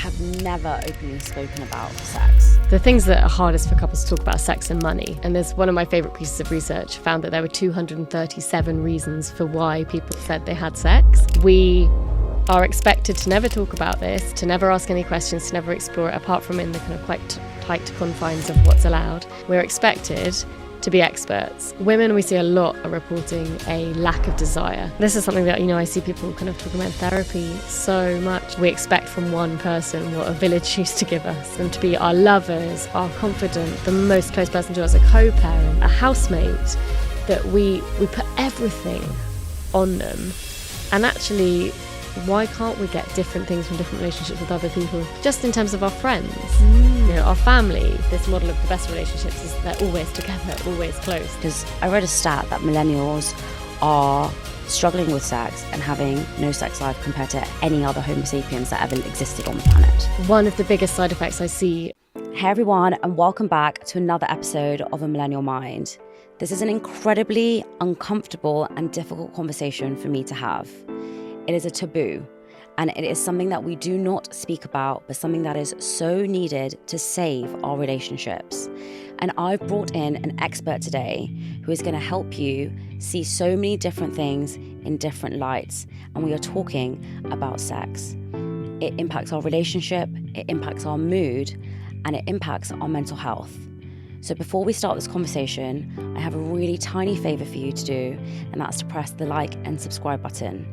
have never openly spoken about sex. The things that are hardest for couples to talk about are sex and money. And there's one of my favourite pieces of research found that there were 237 reasons for why people said they had sex. We are expected to never talk about this, to never ask any questions, to never explore it, apart from in the kind of quite tight confines of what's allowed. We're expected to be experts. Women, we see a lot, are reporting a lack of desire. This is something that, I see people kind of talking about in therapy so much. We expect from one person what a village used to give us, them to be our lovers, our confidant, the most close person to us, a co-parent, a housemate, that we put everything on them. And actually, why can't we get different things from different relationships with other people? Just in terms of our friends, our family, this model of the best relationships is they're always together, always close. Because I read a stat that millennials are struggling with sex and having no sex life compared to any other Homo sapiens that ever existed on the planet. One of the biggest side effects I see. Hey everyone, and welcome back to another episode of A Millennial Mind. This is an incredibly uncomfortable and difficult conversation for me to have. It is a taboo, and it is something that we do not speak about, but something that is so needed to save our relationships. And I've brought in an expert today who is going to help you see so many different things in different lights. And we are talking about sex. It impacts our relationship, it impacts our mood, and it impacts our mental health. So before we start this conversation, I have a really tiny favor for you to do, and that's to press the like and subscribe button.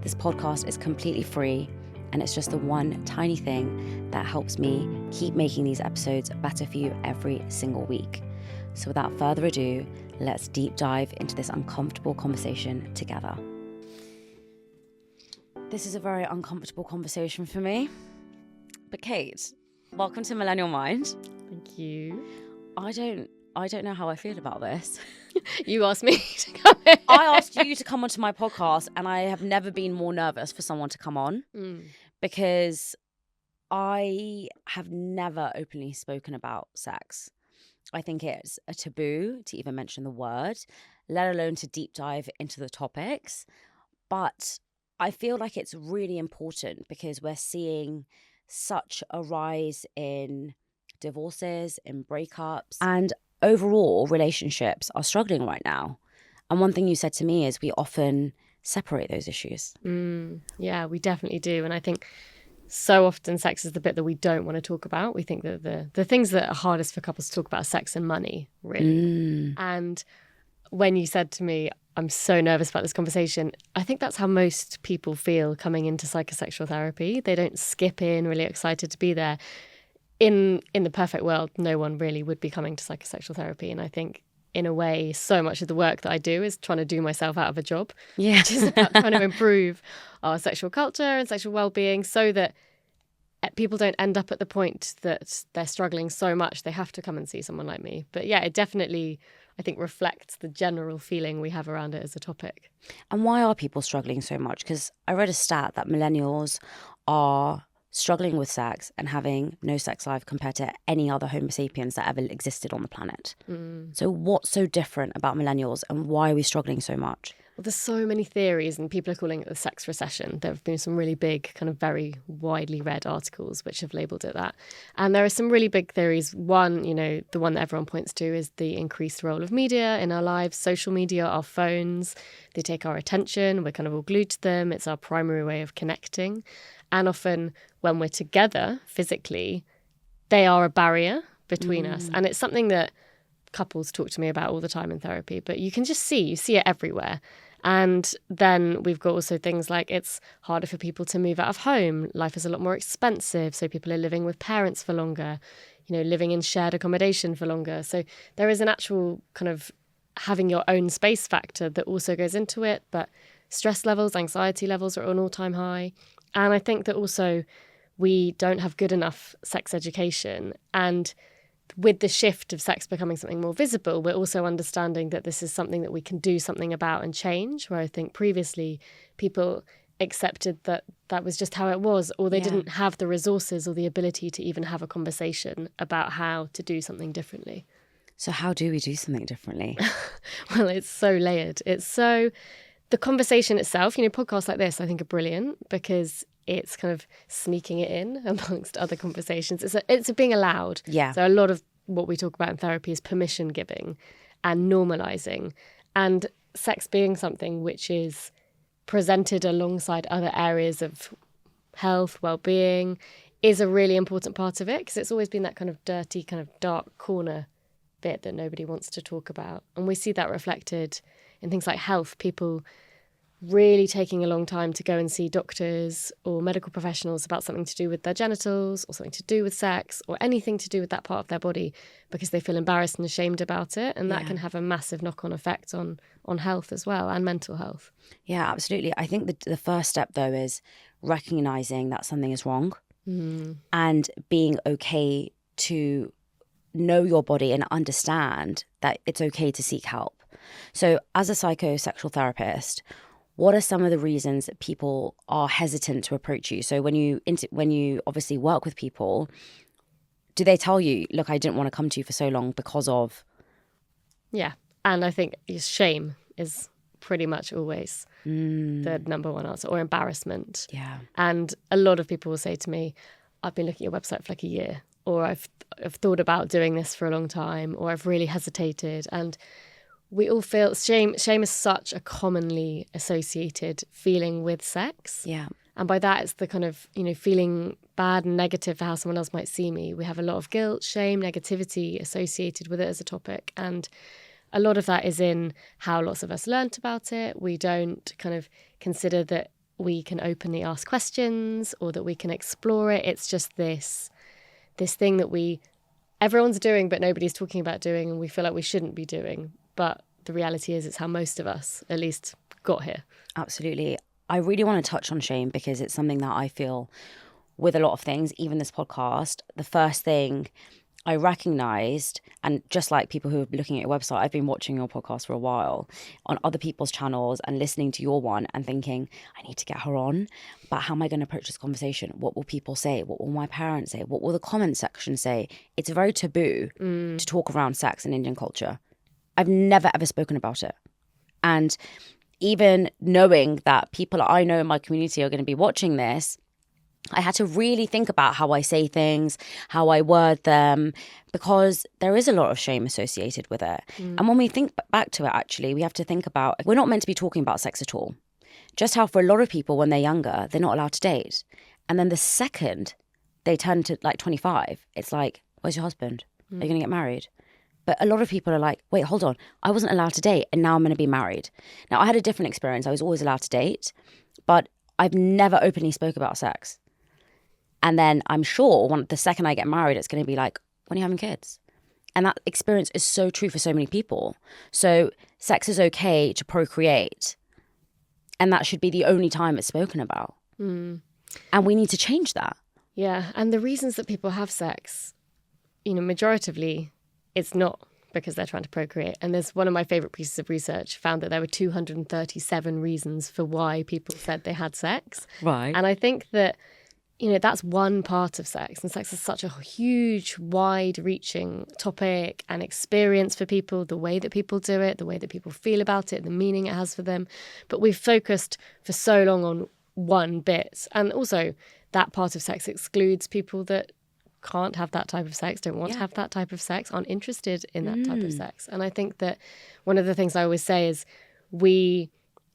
This podcast is completely free, and it's just the one tiny thing that helps me keep making these episodes better for you every single week. So without further ado, let's deep dive into this uncomfortable conversation together. This is a very uncomfortable conversation for me. But Kate, welcome to Millennial Mind. Thank you. I don't know how I feel about this. You asked me to come in. I asked you to come onto my podcast, and I have never been more nervous for someone to come on because I have never openly spoken about sex. I think it's a taboo to even mention the word, let alone to deep dive into the topics. But I feel like it's really important because we're seeing such a rise in divorces, in breakups, and overall relationships are struggling right now. And one thing you said to me is we often separate those issues. Yeah, we definitely do. And I think so often sex is the bit that we don't want to talk about. We think that the things that are hardest for couples to talk about are sex and money, really. And when you said to me, I'm so nervous about this conversation, I think that's how most people feel coming into psychosexual therapy. They don't skip in really excited to be there. In the perfect world, no one really would be coming to psychosexual therapy. And I think, in a way, so much of the work that I do is trying to do myself out of a job. Yeah. Which is about trying to improve our sexual culture and sexual well-being so that people don't end up at the point that they're struggling so much they have to come and see someone like me. But yeah, it definitely, I think, reflects the general feeling we have around it as a topic. And why are people struggling so much? Because I read a stat that millennials are struggling with sex and having no sex life compared to any other Homo sapiens that ever existed on the planet. So what's so different about millennials, and why are we struggling so much? Well, there's so many theories, and people are calling it the sex recession. There have been some really big, kind of very widely read articles which have labelled it that. And there are some really big theories. One, the one that everyone points to is the increased role of media in our lives, social media, our phones. They take our attention. We're kind of all glued to them. It's our primary way of connecting. And often when we're together physically, they are a barrier between us. And it's something that couples talk to me about all the time in therapy, but you can just see it everywhere. And then we've got also things like it's harder for people to move out of home. Life is a lot more expensive. So people are living with parents for longer, living in shared accommodation for longer. So there is an actual kind of having your own space factor that also goes into it. But stress levels, anxiety levels are at an all-time high. And I think that also we don't have good enough sex education. And with the shift of sex becoming something more visible, we're also understanding that this is something that we can do something about and change, where I think previously people accepted that that was just how it was, or they didn't have the resources or the ability to even have a conversation about how to do something differently. So how do we do something differently? Well, it's so layered. The conversation itself, podcasts like this, I think are brilliant because it's kind of sneaking it in amongst other conversations. It's being allowed. Yeah. So a lot of what we talk about in therapy is permission giving and normalizing, and sex being something which is presented alongside other areas of health, well-being, is a really important part of it, because it's always been that kind of dirty, kind of dark corner bit that nobody wants to talk about. And we see that reflected in things like health, people really taking a long time to go and see doctors or medical professionals about something to do with their genitals or something to do with sex or anything to do with that part of their body, because they feel embarrassed and ashamed about it. And that can have a massive knock-on effect on health as well, and mental health. Yeah, absolutely. I think the first step, though, is recognizing that something is wrong and being okay to know your body and understand that it's okay to seek help. So as a psychosexual therapist, what are some of the reasons that people are hesitant to approach you? So when you obviously work with people, do they tell you, look, I didn't want to come to you for so long because of... Yeah. And I think shame is pretty much always the number one answer, or embarrassment. Yeah. And a lot of people will say to me, I've been looking at your website for like a year, or I've thought about doing this for a long time, or I've really hesitated. And we all feel shame. Shame is such a commonly associated feeling with sex. Yeah. And by that, it's the kind of, feeling bad and negative for how someone else might see me. We have a lot of guilt, shame, negativity associated with it as a topic. And a lot of that is in how lots of us learnt about it. We don't kind of consider that we can openly ask questions or that we can explore it. It's just this thing that everyone's doing, but nobody's talking about doing, and we feel like we shouldn't be doing. But the reality is it's how most of us at least got here. Absolutely. I really want to touch on shame because it's something that I feel with a lot of things, even this podcast. The first thing I recognized, and just like people who are looking at your website, I've been watching your podcast for a while on other people's channels and listening to your one and thinking, I need to get her on, but how am I going to approach this conversation? What will people say? What will my parents say? What will the comment section say? It's very taboo to talk around sex in Indian culture. I've never ever spoken about it. And even knowing that people I know in my community are going to be watching this, I had to really think about how I say things, how I word them, because there is a lot of shame associated with it. And when we think back to it, actually, we have to think about, we're not meant to be talking about sex at all. Just how for a lot of people, when they're younger, they're not allowed to date. And then the second they turn to like 25, it's like, where's your husband? Are you going to get married? But a lot of people are like, wait, hold on. I wasn't allowed to date and now I'm going to be married. Now, I had a different experience. I was always allowed to date, but I've never openly spoke about sex. And then I'm sure the second I get married, it's going to be like, when are you having kids? And that experience is so true for so many people. So sex is okay to procreate. And that should be the only time it's spoken about. And we need to change that. Yeah. And the reasons that people have sex, majoritively, it's not because they're trying to procreate. And there's one of my favorite pieces of research found that there were 237 reasons for why people said they had sex. Right. And I think that, that's one part of sex. And sex is such a huge, wide-reaching topic and experience for people, the way that people do it, the way that people feel about it, the meaning it has for them. But we've focused for so long on one bit. And also that part of sex excludes people that can't have that type of sex, don't want to have that type of sex, aren't interested in that type of sex. And I think that one of the things I always say is we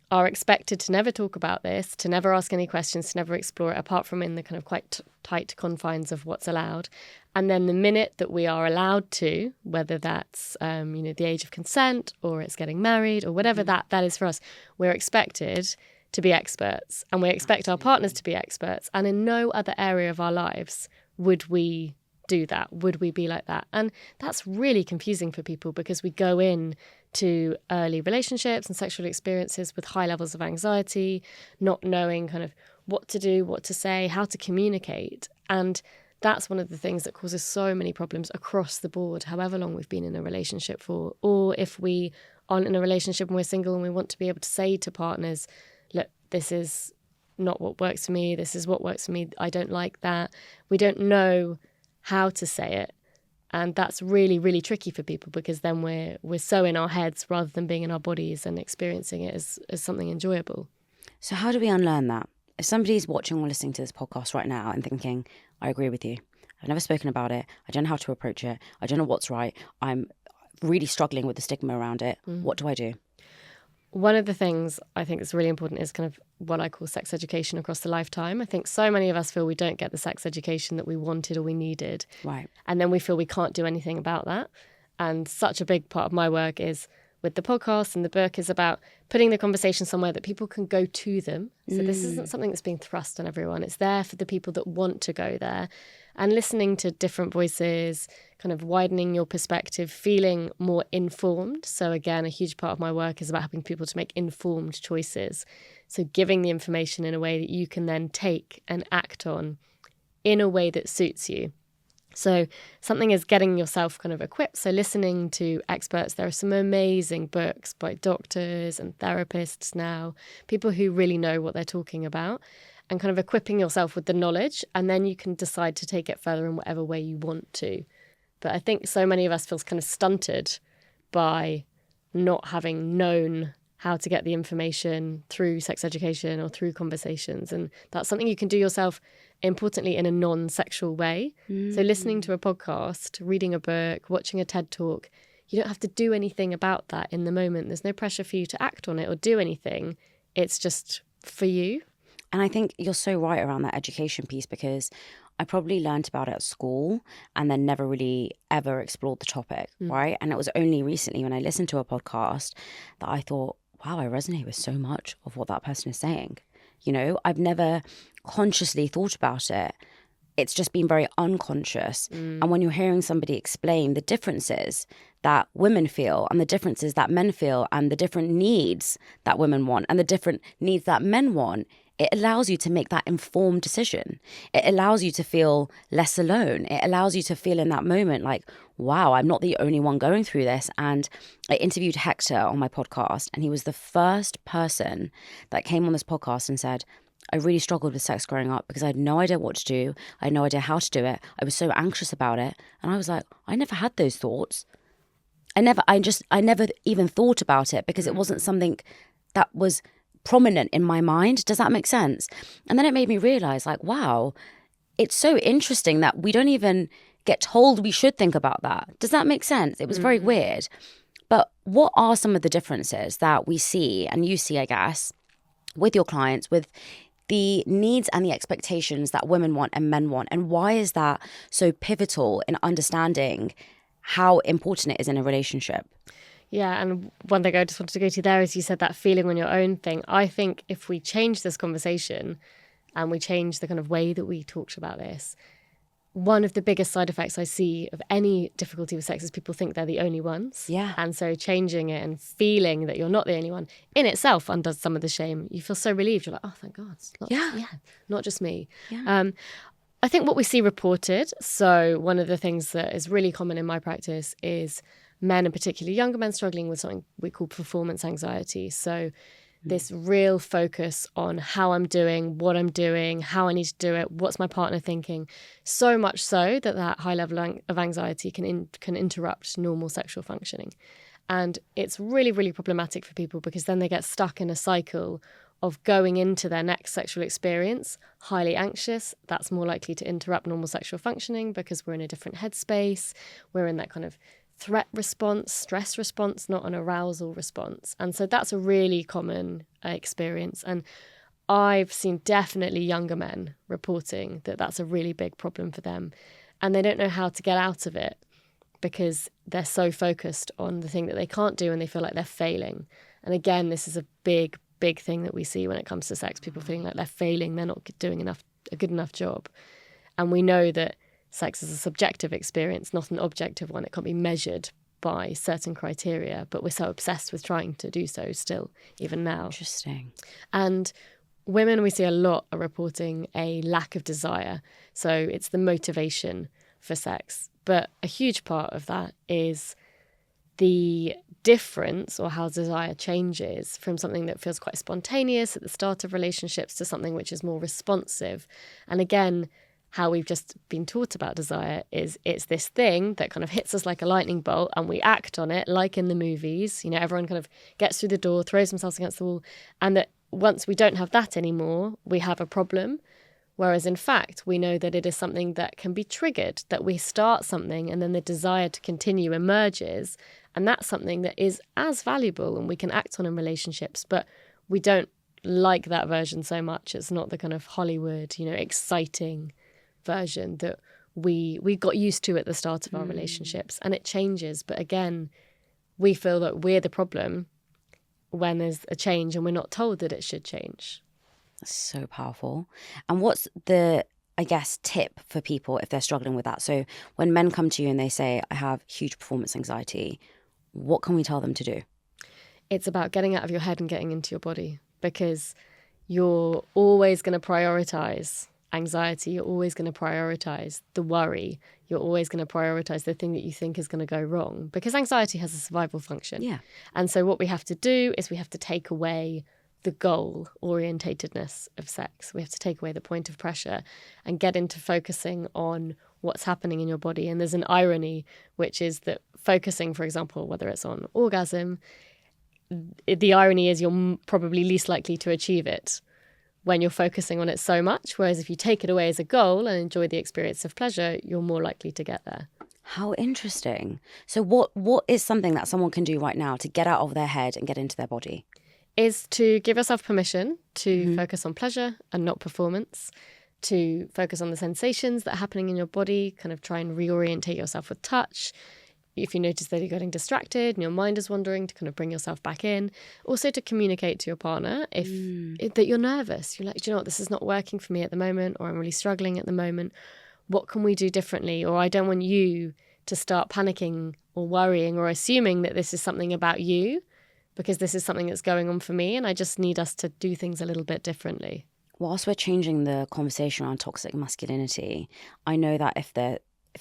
are expected to never talk about this, to never ask any questions, to never explore it, apart from in the kind of quite tight confines of what's allowed. And then the minute that we are allowed to, whether that's, the age of consent or it's getting married or whatever that is for us, we're expected to be experts, and we expect our partners to be experts. And in no other area of our lives would we do that? Would we be like that? And that's really confusing for people, because we go in to early relationships and sexual experiences with high levels of anxiety, not knowing kind of what to do, what to say, how to communicate. And that's one of the things that causes so many problems across the board, however long we've been in a relationship for. Or if we aren't in a relationship and we're single and we want to be able to say to partners, look, this is not what works for me, this is what works for me, I don't like that. We don't know how to say it. And that's really, really tricky for people, because then we're so in our heads rather than being in our bodies and experiencing it as something enjoyable. So how do we unlearn that? if somebody's watching or listening to this podcast right now and thinking, I agree with you, I've never spoken about it, I don't know how to approach it, I don't know what's right, I'm really struggling with the stigma around it, what do I do? One of the things I think is really important is kind of what I call sex education across the lifetime. I think so many of us feel we don't get the sex education that we wanted or we needed. Right. And then we feel we can't do anything about that. And such a big part of my work is with the podcast and the book is about putting the conversation somewhere that people can go to them. So this isn't something that's being thrust on everyone. It's there for the people that want to go there. And listening to different voices, kind of widening your perspective, feeling more informed. So again, a huge part of my work is about helping people to make informed choices. So giving the information in a way that you can then take and act on in a way that suits you. So something is getting yourself kind of equipped. So listening to experts, there are some amazing books by doctors and therapists now, people who really know what they're talking about, and kind of equipping yourself with the knowledge. And then you can decide to take it further in whatever way you want to. But I think so many of us feel kind of stunted by not having known how to get the information through sex education or through conversations. And that's something you can do yourself, importantly, in a non-sexual way. So listening to a podcast, reading a book, watching a TED Talk, you don't have to do anything about that in the moment. There's no pressure for you to act on it or do anything. It's just for you. And I think you're so right around that education piece, because I probably learned about it at school and then never really ever explored the topic, right? And it was only recently when I listened to a podcast that I thought, wow, I resonate with so much of what that person is saying. You know, I've never consciously thought about it. It's just been very unconscious. And when you're hearing somebody explain the differences that women feel and the differences that men feel and the different needs that women want and the different needs that men want, it allows you to make that informed decision. It allows you to feel less alone. It allows you to feel in that moment like, wow, I'm not the only one going through this. And I interviewed Hector on my podcast, and he was the first person that came on this podcast and said, I really struggled with sex growing up because I had no idea what to do. I had no idea how to do it. I was so anxious about it. And I was like, I never had those thoughts. I never even thought about it because it wasn't something that was prominent in my mind. Does that make sense? And then it made me realize, like, wow, it's so interesting that we don't even get told we should think about that. Does that make sense? It was very weird. But what are some of the differences that we see, and you see, I guess, with your clients, with the needs and the expectations that women want and men want? And why is that so pivotal in understanding how important it is in a relationship? Yeah, and one thing I just wanted to go to there is you said that feeling on your own thing. I think if we change this conversation and we change the kind of way that we talked about this, one of the biggest side effects I see of any difficulty with sex is people think they're the only ones. Yeah. And so changing it and feeling that you're not the only one in itself undoes some of the shame. You feel so relieved. You're like, oh, thank God. It's not, not just me. Yeah. I think what we see reported, so one of the things that is really common in my practice is men, and particularly younger men, struggling with something we call performance anxiety. So this real focus on how I'm doing, what I'm doing, how I need to do it, what's my partner thinking, so much so that that high level of anxiety can interrupt normal sexual functioning. And it's really, really problematic for people because then they get stuck in a cycle of going into their next sexual experience highly anxious. That's more likely to interrupt normal sexual functioning because we're in a different headspace. We're in that kind of threat response, stress response, not an arousal response. And so that's a really common experience. And I've seen definitely younger men reporting that that's a really big problem for them. And they don't know how to get out of it because they're so focused on the thing that they can't do and they feel like they're failing. And again, this is a big thing that we see when it comes to sex. People feeling like they're failing, they're not doing a good enough job. And we know that sex is a subjective experience, not an objective one. It can't be measured by certain criteria, but we're so obsessed with trying to do so still, even now. Interesting. And women, we see a lot are reporting a lack of desire. So it's the motivation for sex. But a huge part of that is the difference or how desire changes from something that feels quite spontaneous at the start of relationships to something which is more responsive. And again, how we've just been taught about desire is it's this thing that kind of hits us like a lightning bolt and we act on it like in the movies. You know, everyone kind of gets through the door, throws themselves against the wall, and that once we don't have that anymore, we have a problem. Whereas in fact, we know that it is something that can be triggered, that we start something and then the desire to continue emerges. And that's something that is as valuable and we can act on in relationships. But we don't like that version so much. It's not the kind of Hollywood, exciting version that we got used to at the start of our relationships. And it changes. But again, we feel that we're the problem when there's a change and we're not told that it should change. So powerful. And what's the, I guess, tip for people if they're struggling with that? So when men come to you and they say, I have huge performance anxiety, what can we tell them to do? It's about getting out of your head and getting into your body, because you're always going to prioritize anxiety. You're always going to prioritize the worry. You're always going to prioritize the thing that you think is going to go wrong, because anxiety has a survival function. Yeah. And so what we have to do is we have to take away the goal orientatedness of sex. We have to take away the point of pressure and get into focusing on what's happening in your body. And there's an irony, which is that focusing, for example, whether it's on orgasm, the irony is you're probably least likely to achieve it when you're focusing on it so much. Whereas if you take it away as a goal and enjoy the experience of pleasure, you're more likely to get there. How interesting. So what is something that someone can do right now to get out of their head and get into their body? Is to give yourself permission to focus on pleasure and not performance, to focus on the sensations that are happening in your body, kind of try and reorientate yourself with touch. If you notice that you're getting distracted and your mind is wandering, to kind of bring yourself back in. Also to communicate to your partner that you're nervous. You're like, do you know what, this is not working for me at the moment, or I'm really struggling at the moment. What can we do differently? Or I don't want you to start panicking or worrying or assuming that this is something about you, because this is something that's going on for me, and I just need us to do things a little bit differently. Whilst we're changing the conversation around toxic masculinity, I know that if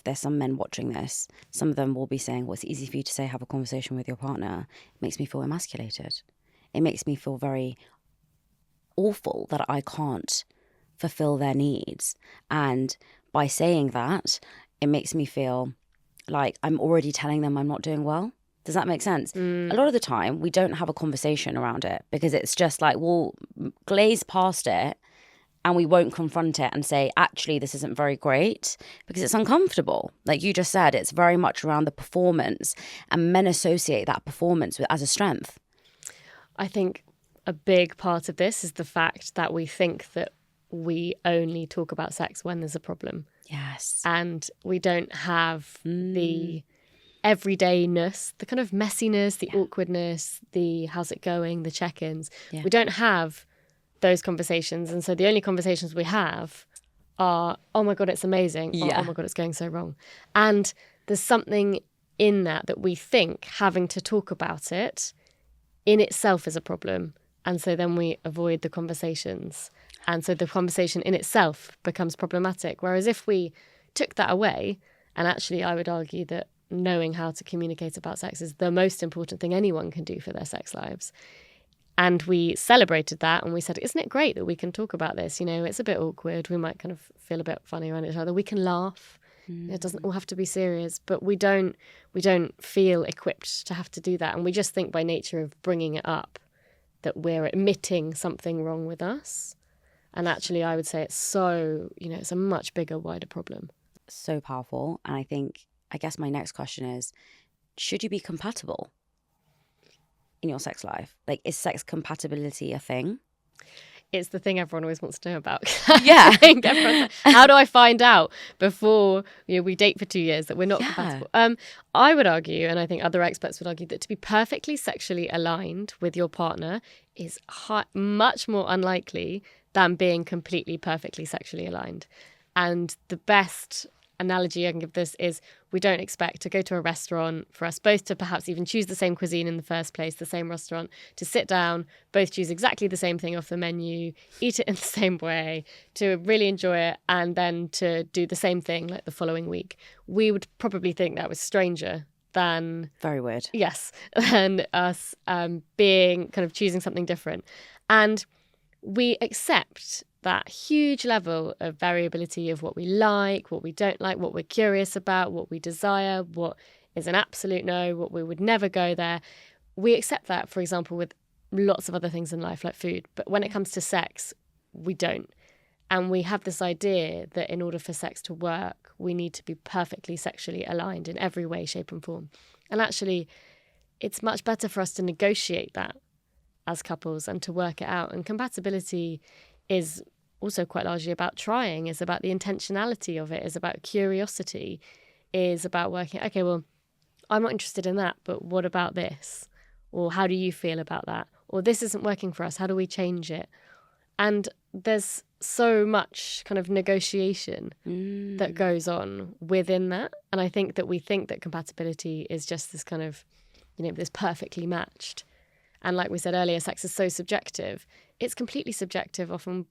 there's some men watching this, some of them will be saying, well, it's easy for you to say have a conversation with your partner. It makes me feel emasculated. It makes me feel very awful that I can't fulfill their needs. And by saying that, it makes me feel like I'm already telling them I'm not doing well. Does that make sense? A lot of the time, we don't have a conversation around it because it's just like, we'll glaze past it and we won't confront it and say, actually, this isn't very great, because it's uncomfortable. Like you just said, it's very much around the performance, and men associate that performance as a strength. I think a big part of this is the fact that we think that we only talk about sex when there's a problem. Yes. And we don't have the everydayness, the kind of messiness, the awkwardness, the how's it going, the check-ins. Yeah. We don't have those conversations. And so the only conversations we have are, oh my God, it's amazing. Yeah. Oh my God, it's going so wrong. And there's something in that we think having to talk about it in itself is a problem. And so then we avoid the conversations. And so the conversation in itself becomes problematic. Whereas if we took that away, and actually I would argue that knowing how to communicate about sex is the most important thing anyone can do for their sex lives. And we celebrated that, and we said, isn't it great that we can talk about this? It's a bit awkward. We might kind of feel a bit funny around each other. We can laugh. It doesn't all have to be serious, but we don't feel equipped to have to do that. And we just think by nature of bringing it up that we're admitting something wrong with us. And actually, I would say it's so, it's a much bigger, wider problem. So powerful. And I guess my next question is, should you be compatible in your sex life? Like, is sex compatibility a thing? It's the thing everyone always wants to know about. Yeah. How do I find out before we date for 2 years that we're not compatible? I would argue, and I think other experts would argue, that to be perfectly sexually aligned with your partner is much more unlikely than being completely perfectly sexually aligned. And the best analogy I can give this is, we don't expect to go to a restaurant for us both to perhaps even choose the same cuisine in the first place, the same restaurant, to sit down, both choose exactly the same thing off the menu, eat it in the same way, to really enjoy it, and then to do the same thing like the following week. We would probably think that was stranger than... Very weird. Yes, than us being kind of choosing something different. And we accept that huge level of variability of what we like, what we don't like, what we're curious about, what we desire, what is an absolute no, what we would never go there. We accept that, for example, with lots of other things in life like food. But when it comes to sex, we don't. And we have this idea that in order for sex to work, we need to be perfectly sexually aligned in every way, shape and form. And actually, it's much better for us to negotiate that as couples and to work it out. And compatibility is also quite largely about trying, is about the intentionality of it, is about curiosity, is about working, okay, well, I'm not interested in that, but what about this? Or how do you feel about that? Or this isn't working for us, how do we change it? And there's so much kind of negotiation that goes on within that. And I think that we think that compatibility is just this kind of, this perfectly matched. And like we said earlier, sex is so subjective. It's completely subjective often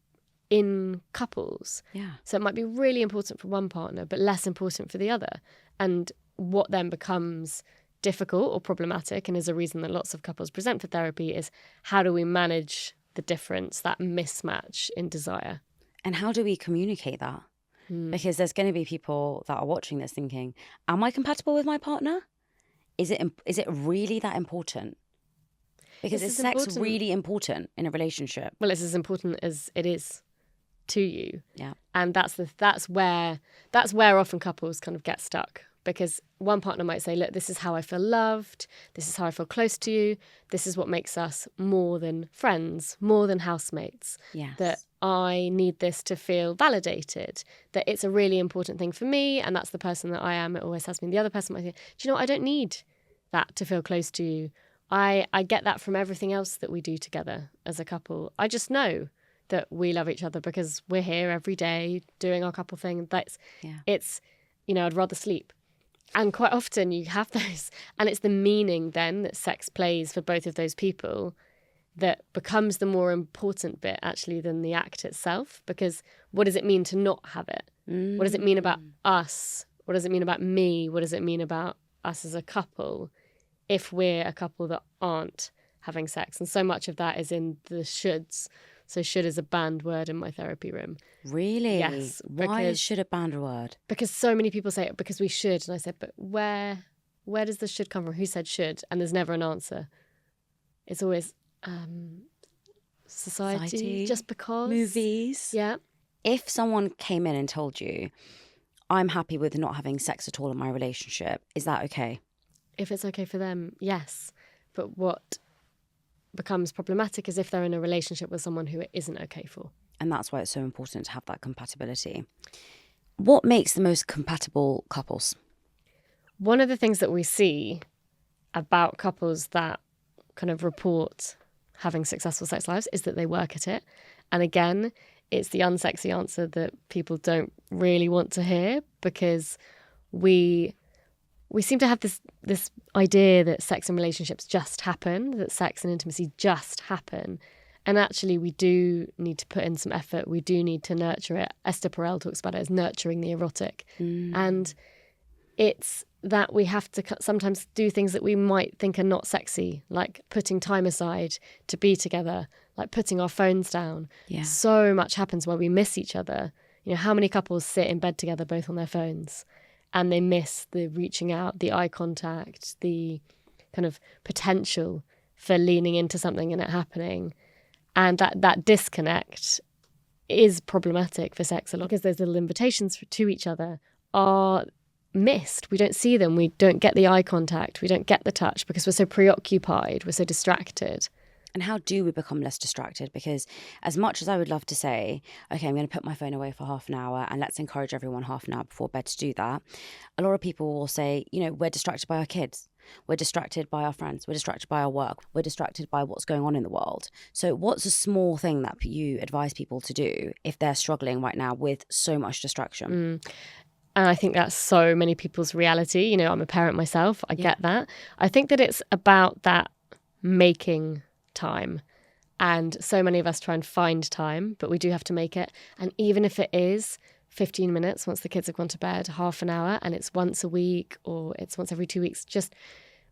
in couples. Yeah. So it might be really important for one partner, but less important for the other. And what then becomes difficult or problematic, and is a reason that lots of couples present for therapy, is how do we manage the difference, that mismatch in desire? And how do we communicate that? Because there's going to be people that are watching this thinking, am I compatible with my partner? Is it really that important? Because is sex really important in a relationship? Well, it's as important as it is to you. Yeah. And that's where often couples kind of get stuck, because one partner might say, look, this is how I feel loved, this is how I feel close to you, this is what makes us more than friends, more than housemates. Yes. That I need this to feel validated, that it's a really important thing for me, and that's the person that I am, it always has been. The other person might say, do you know what, I don't need that to feel close to you. I get that from everything else that we do together as a couple. I just know that we love each other because we're here every day doing our couple thing. It's, I'd rather sleep. And quite often you have those, and it's the meaning then that sex plays for both of those people that becomes the more important bit actually than the act itself. Because what does it mean to not have it? What does it mean about us? What does it mean about me? What does it mean about us as a couple if we're a couple that aren't having sex? And so much of that is in the shoulds. So should is a banned word in my therapy room. Really? Yes. Why is should a banned word? Because so many people say it because we should. And I said, but where does the should come from? Who said should? And there's never an answer. It's always society, just because. Movies. Yeah. If someone came in and told you, I'm happy with not having sex at all in my relationship, is that okay? If it's okay for them, yes. But what becomes problematic is if they're in a relationship with someone who it isn't okay for. And that's why it's so important to have that compatibility. What makes the most compatible couples? One of the things that we see about couples that kind of report having successful sex lives is that they work at it. And again, it's the unsexy answer that people don't really want to hear, because we seem to have this idea that sex and relationships just happen, that sex and intimacy just happen. And actually, we do need to put in some effort. We do need to nurture it. Esther Perel talks about it as nurturing the erotic. And it's that we have to sometimes do things that we might think are not sexy, like putting time aside to be together, like putting our phones down. Yeah. So much happens where we miss each other. How many couples sit in bed together, both on their phones, and they miss the reaching out, the eye contact, the kind of potential for leaning into something and it happening. And that disconnect is problematic for sex a lot, because those little invitations to each other are missed. We don't see them. We don't get the eye contact. We don't get the touch because we're so preoccupied. We're so distracted. And how do we become less distracted? Because as much as I would love to say, okay, I'm going to put my phone away for half an hour and let's encourage everyone half an hour before bed to do that, a lot of people will say, we're distracted by our kids. We're distracted by our friends. We're distracted by our work. We're distracted by what's going on in the world. So what's a small thing that you advise people to do if they're struggling right now with so much distraction? And I think that's so many people's reality. I'm a parent myself. I get that. I think that it's about that making time. And so many of us try and find time, but we do have to make it. And even if it is 15 minutes once the kids have gone to bed, half an hour, and it's once a week or it's once every 2 weeks,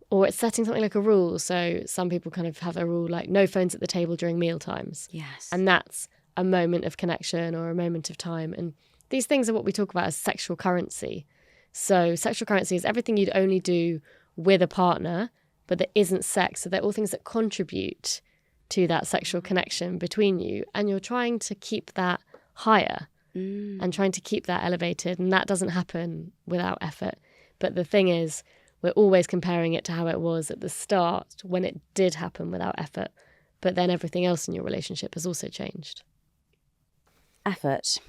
or it's setting something like a rule. So some people kind of have a rule like no phones at the table during meal times. Yes. And that's a moment of connection or a moment of time. And these things are what we talk about as sexual currency. So sexual currency is everything you'd only do with a partner, but that isn't sex. So they're all things that contribute to that sexual connection between you, and you're trying to keep that higher and trying to keep that elevated, and that doesn't happen without effort. But the thing is, we're always comparing it to how it was at the start when it did happen without effort, but then everything else in your relationship has also changed. Effort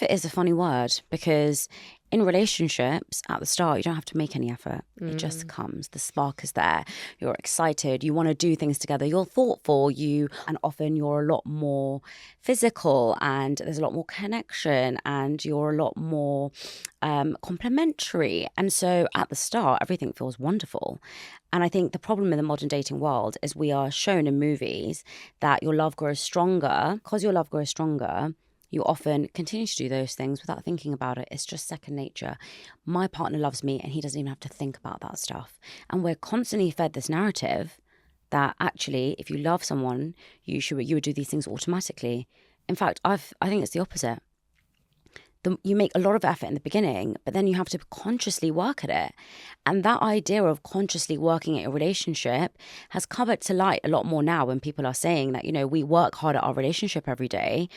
is a funny word, because in relationships at the start, you don't have to make any effort. It just comes. The spark is there. You're excited. You want to do things together. You're thoughtful. And often you're a lot more physical, and there's a lot more connection, and you're a lot more complimentary. And so at the start, everything feels wonderful. And I think the problem in the modern dating world is we are shown in movies that your love grows stronger. Because your love grows stronger, you often continue to do those things without thinking about it. It's just second nature. My partner loves me and he doesn't even have to think about that stuff. And we're constantly fed this narrative that actually, if you love someone, you would do these things automatically. In fact, I think it's the opposite. You make a lot of effort in the beginning, but then you have to consciously work at it. And that idea of consciously working at your relationship has come to light a lot more now when people are saying that, we work hard at our relationship every day,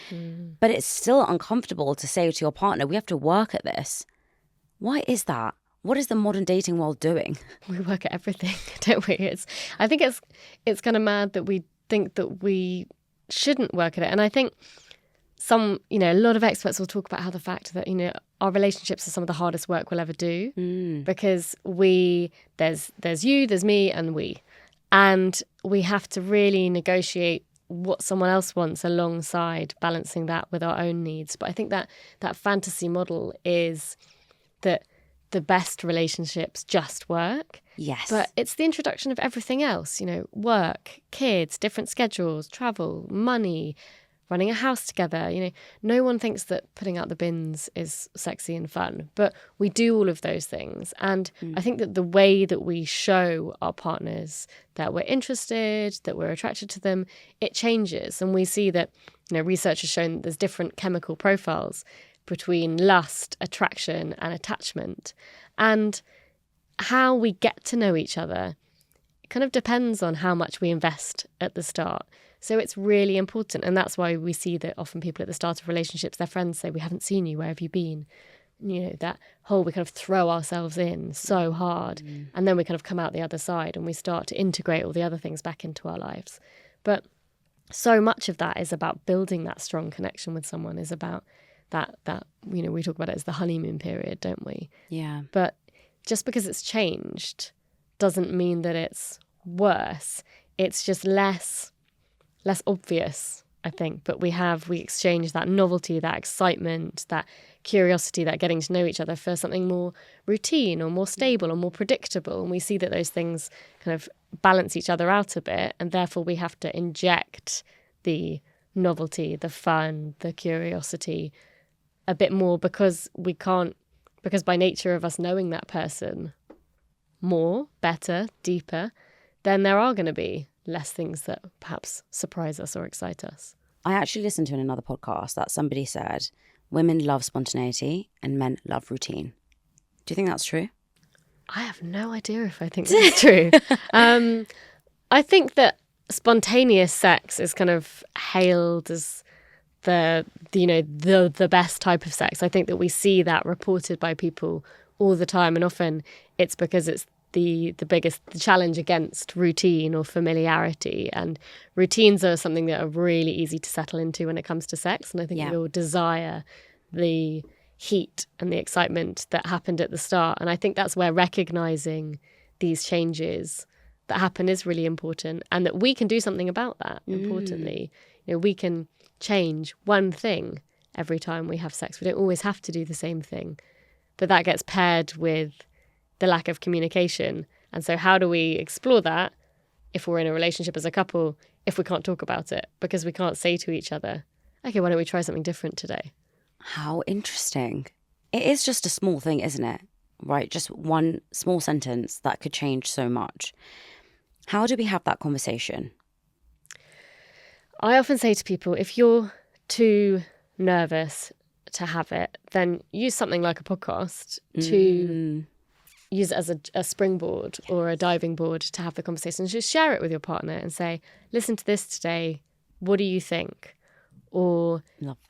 but it's still uncomfortable to say to your partner, we have to work at this. Why is that? What is the modern dating world doing? We work at everything, don't we? I think it's kind of mad that we think that we shouldn't work at it. And I think a lot of experts will talk about how the fact that, our relationships are some of the hardest work we'll ever do because there's you, there's me, and we. And we have to really negotiate what someone else wants alongside balancing that with our own needs. But I think that fantasy model is that the best relationships just work. Yes. But it's the introduction of everything else, work, kids, different schedules, travel, money, running a house together. No one thinks that putting out the bins is sexy and fun, but we do all of those things. And I think that the way that we show our partners that we're interested, that we're attracted to them, it changes. And we see that, research has shown that there's different chemical profiles between lust, attraction, and attachment. And how we get to know each other kind of depends on how much we invest at the start. So it's really important. And that's why we see that often people at the start of relationships, their friends say, we haven't seen you, where have you been? That whole, we kind of throw ourselves in so hard. And then we kind of come out the other side and we start to integrate all the other things back into our lives. But so much of that is about building that strong connection with someone, is about that we talk about it as the honeymoon period, don't we? Yeah. But just because it's changed doesn't mean that it's worse. It's just less obvious, I think. But we exchange that novelty, that excitement, that curiosity, that getting to know each other for something more routine or more stable or more predictable. And we see that those things kind of balance each other out a bit. And therefore we have to inject the novelty, the fun, the curiosity a bit more because by nature of us knowing that person more, better, deeper, then there are going to be less things that perhaps surprise us or excite us. I actually listened to in another podcast that somebody said women love spontaneity and men love routine. Do you think that's true? I have no idea if I think that's true. I think that spontaneous sex is kind of hailed as the best type of sex. I think that we see that reported by people all the time, and often it's because it's the challenge against routine or familiarity. And routines are something that are really easy to settle into when it comes to sex. And I think we all desire the heat and the excitement that happened at the start. And I think that's where recognizing these changes that happen is really important, and that we can do something about that, importantly. We can change one thing every time we have sex. We don't always have to do the same thing. But that gets paired with the lack of communication. And so how do we explore that if we're in a relationship as a couple, if we can't talk about it? Because we can't say to each other, okay, why don't we try something different today? How interesting. It is just a small thing, isn't it? Right? Just one small sentence that could change so much. How do we have that conversation? I often say to people, if you're too nervous to have it, then use something like a podcast to, use it as a springboard or a diving board to have the conversation. Just share it with your partner and say, listen to this today. What do you think? Or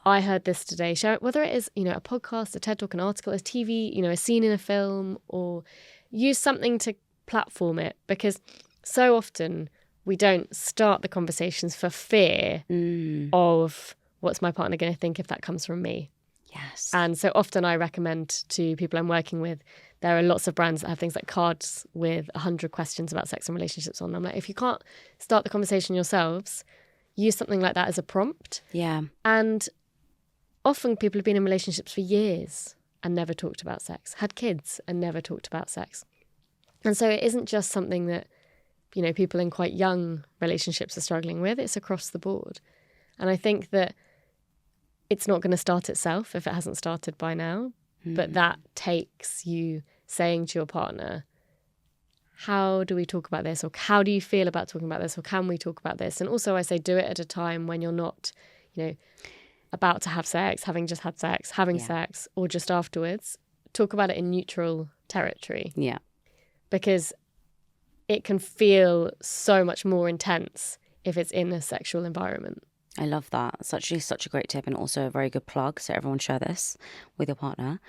I heard this today. Share it, whether it is, a podcast, a TED Talk, an article, a TV, a scene in a film, or use something to platform it. Because so often we don't start the conversations for fear of what's my partner going to think if that comes from me. Yes. And so often I recommend to people I'm working with, there are lots of brands that have things like cards with 100 questions about sex and relationships on them. I'm like, if you can't start the conversation yourselves, use something like that as a prompt. Yeah. And often people have been in relationships for years and never talked about sex, had kids and never talked about sex. And so it isn't just something that, people in quite young relationships are struggling with. It's across the board. And I think that it's not going to start itself if it hasn't started by now. But that takes you saying to your partner, how do we talk about this? Or how do you feel about talking about this? Or can we talk about this? And also I say do it at a time when you're not, about to have sex, having just had sex, having sex, or just afterwards. Talk about it in neutral territory. Yeah. Because it can feel so much more intense if it's in a sexual environment. I love that. It's actually such a great tip and also a very good plug. So everyone share this with your partner.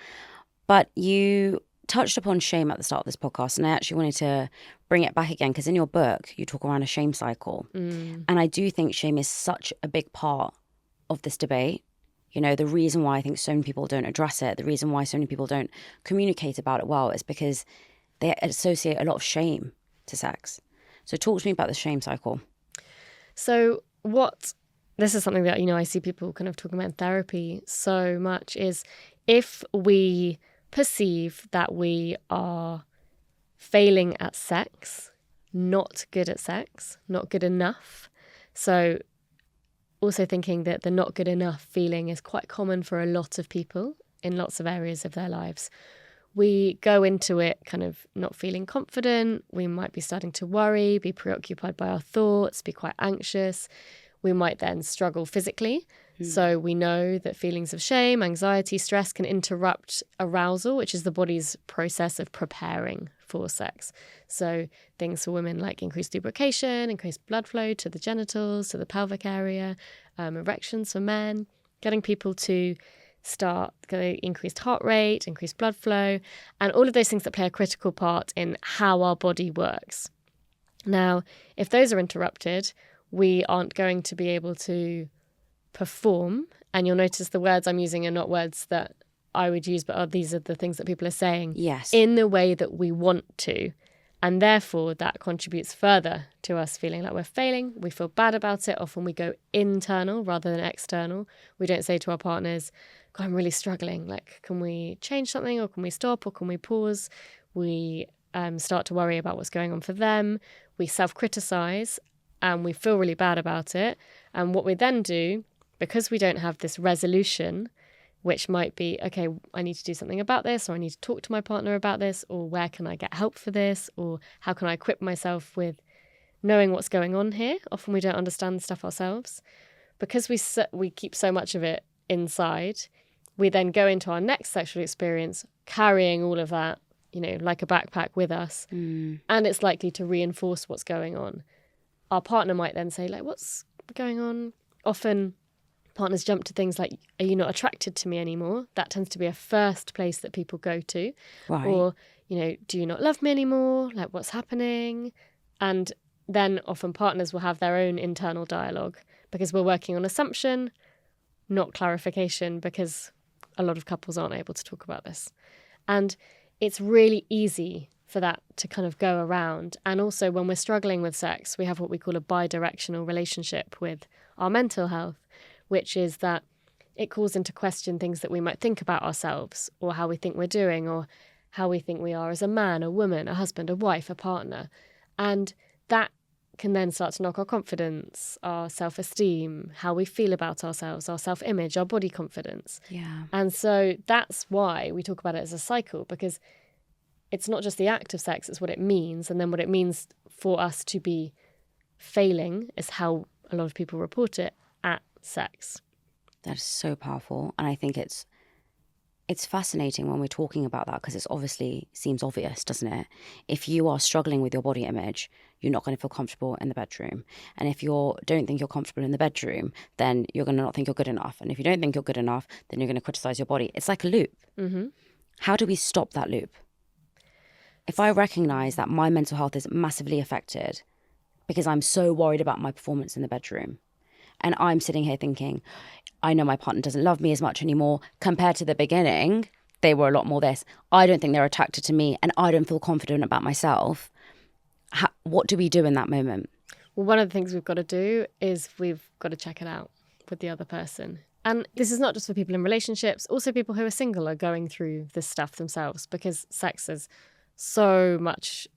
But you touched upon shame at the start of this podcast, and I actually wanted to bring it back again because in your book, you talk around a shame cycle. And I do think shame is such a big part of this debate. The reason why I think so many people don't address it, the reason why so many people don't communicate about it well is because they associate a lot of shame to sex. So talk to me about the shame cycle. So this is something that, I see people kind of talking about in therapy so much is if we perceive that we are failing at sex, not good at sex, not good enough. So also thinking that the not good enough feeling is quite common for a lot of people in lots of areas of their lives. We go into it kind of not feeling confident. We might be starting to worry, be preoccupied by our thoughts, be quite anxious. We might then struggle physically. So we know that feelings of shame, anxiety, stress can interrupt arousal, which is the body's process of preparing for sex. So things for women like increased lubrication, increased blood flow to the genitals, to the pelvic area, erections for men, getting people to start increased heart rate, increased blood flow, and all of those things that play a critical part in how our body works. Now, if those are interrupted, we aren't going to be able to perform. And you'll notice the words I'm using are not words that I would use, but these are the things that people are saying in the way that we want to. And therefore, that contributes further to us feeling like we're failing. We feel bad about it. Often we go internal rather than external. We don't say to our partners, God, I'm really struggling. Like, can we change something, or can we stop, or can we pause? We start to worry about what's going on for them. We self-criticize and we feel really bad about it. And what we then do, because we don't have this resolution, which might be, okay, I need to do something about this, or I need to talk to my partner about this, or where can I get help for this, or how can I equip myself with knowing what's going on here? Often we don't understand the stuff ourselves. Because we keep so much of it inside, we then go into our next sexual experience carrying all of that, like a backpack with us, and it's likely to reinforce what's going on. Our partner might then say, like, what's going on? Often partners jump to things like, are you not attracted to me anymore? That tends to be a first place that people go to. Right. Or, do you not love me anymore? Like, what's happening? And then often partners will have their own internal dialogue because we're working on assumption, not clarification, because a lot of couples aren't able to talk about this. And it's really easy for that to kind of go around. And also when we're struggling with sex, we have what we call a bi-directional relationship with our mental health, which is that it calls into question things that we might think about ourselves, or how we think we're doing, or how we think we are as a man, a woman, a husband, a wife, a partner. And that can then start to knock our confidence, our self-esteem, how we feel about ourselves, our self-image, our body confidence. Yeah. And so that's why we talk about it as a cycle, because it's not just the act of sex, it's what it means. And then what it means for us to be failing is how a lot of people report it at sex. That is so powerful. And I think it's It's fascinating when we're talking about that because it's obviously seems obvious, doesn't it? If you are struggling with your body image, you're not going to feel comfortable in the bedroom. And if you don't think you're comfortable in the bedroom, then you're going to not think you're good enough. And if you don't think you're good enough, then you're going to criticize your body. It's like a loop. Mm-hmm. How do we stop that loop? If I recognize that my mental health is massively affected because I'm so worried about my performance in the bedroom, and I'm sitting here thinking, I know my partner doesn't love me as much anymore compared to the beginning. They were a lot more this. I don't think they're attracted to me and I don't feel confident about myself. What do we do in that moment? Well, one of the things we've got to do is we've got to check it out with the other person. And this is not just for people in relationships, also people who are single are going through this stuff themselves, because sex is so much,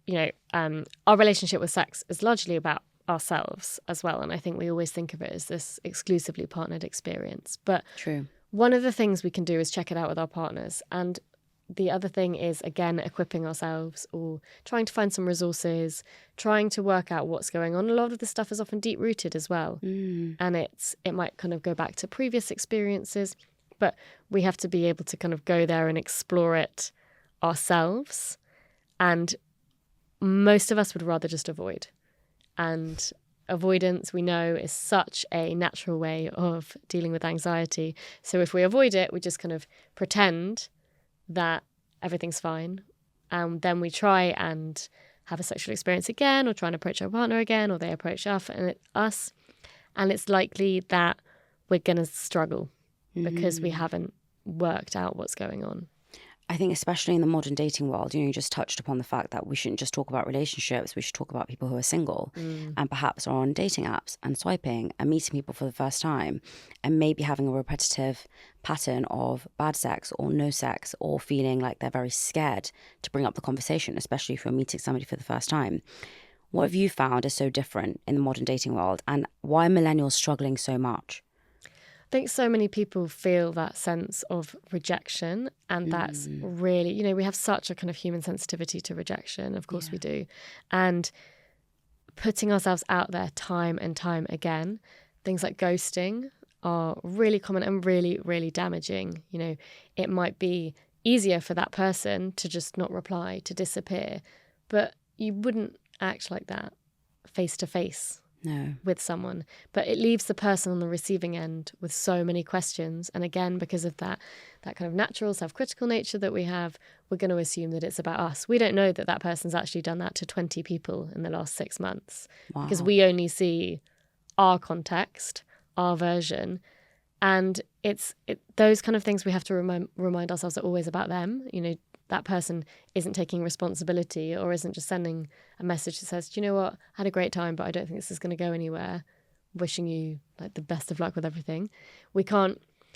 our relationship with sex is largely about ourselves as well. And I think we always think of it as this exclusively partnered experience. But True. One of the things we can do is check it out with our partners. And the other thing is, again, equipping ourselves or trying to find some resources, trying to work out what's going on. A lot of the stuff is often deep-rooted as well. And it might kind of go back to previous experiences, but we have to be able to kind of go there and explore it ourselves. And most of us would rather just avoid. And avoidance, we know, is such a natural way of dealing with anxiety. So if we avoid it, we just kind of pretend that everything's fine. And then we try and have a sexual experience again, or try and approach our partner again, or they approach us. And it's likely that we're going to struggle because we haven't worked out what's going on. I think especially in the modern dating world, you just touched upon the fact that we shouldn't just talk about relationships. We should talk about people who are single and perhaps are on dating apps and swiping and meeting people for the first time and maybe having a repetitive pattern of bad sex or no sex, or feeling like they're very scared to bring up the conversation, especially if you're meeting somebody for the first time. What have you found is so different in the modern dating world, and why are millennials struggling so much? I think so many people feel that sense of rejection, and that's really, we have such a kind of human sensitivity to rejection. Of course we do. And putting ourselves out there time and time again, things like ghosting are really common and really, really damaging. It might be easier for that person to just not reply, to disappear, but you wouldn't act like that face to face. No. With someone, but it leaves the person on the receiving end with so many questions. And again, because of that kind of natural self-critical nature that we have, we're going to assume that it's about us. We don't know that that person's actually done that to 20 people in the last 6 months. Wow. Because we only see our context, our version. And it's those kind of things we have to remind ourselves are always about them. That person isn't taking responsibility, or isn't just sending a message that says, do you know what, I had a great time, but I don't think this is going to go anywhere. Wishing you like the best of luck with everything.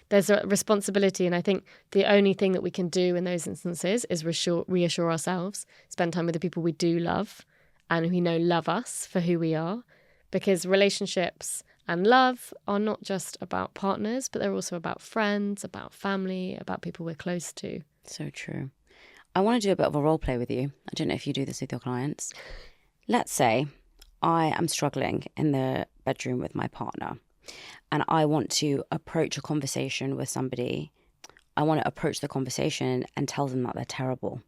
There's a responsibility. And I think the only thing that we can do in those instances is reassure ourselves, spend time with the people we do love and who love us for who we are. Because relationships and love are not just about partners, but they're also about friends, about family, about people we're close to. So true. I want to do a bit of a role play with you. I don't know if you do this with your clients. Let's say I am struggling in the bedroom with my partner and I want to approach a conversation with somebody. I want to approach the conversation and tell them that they're terrible.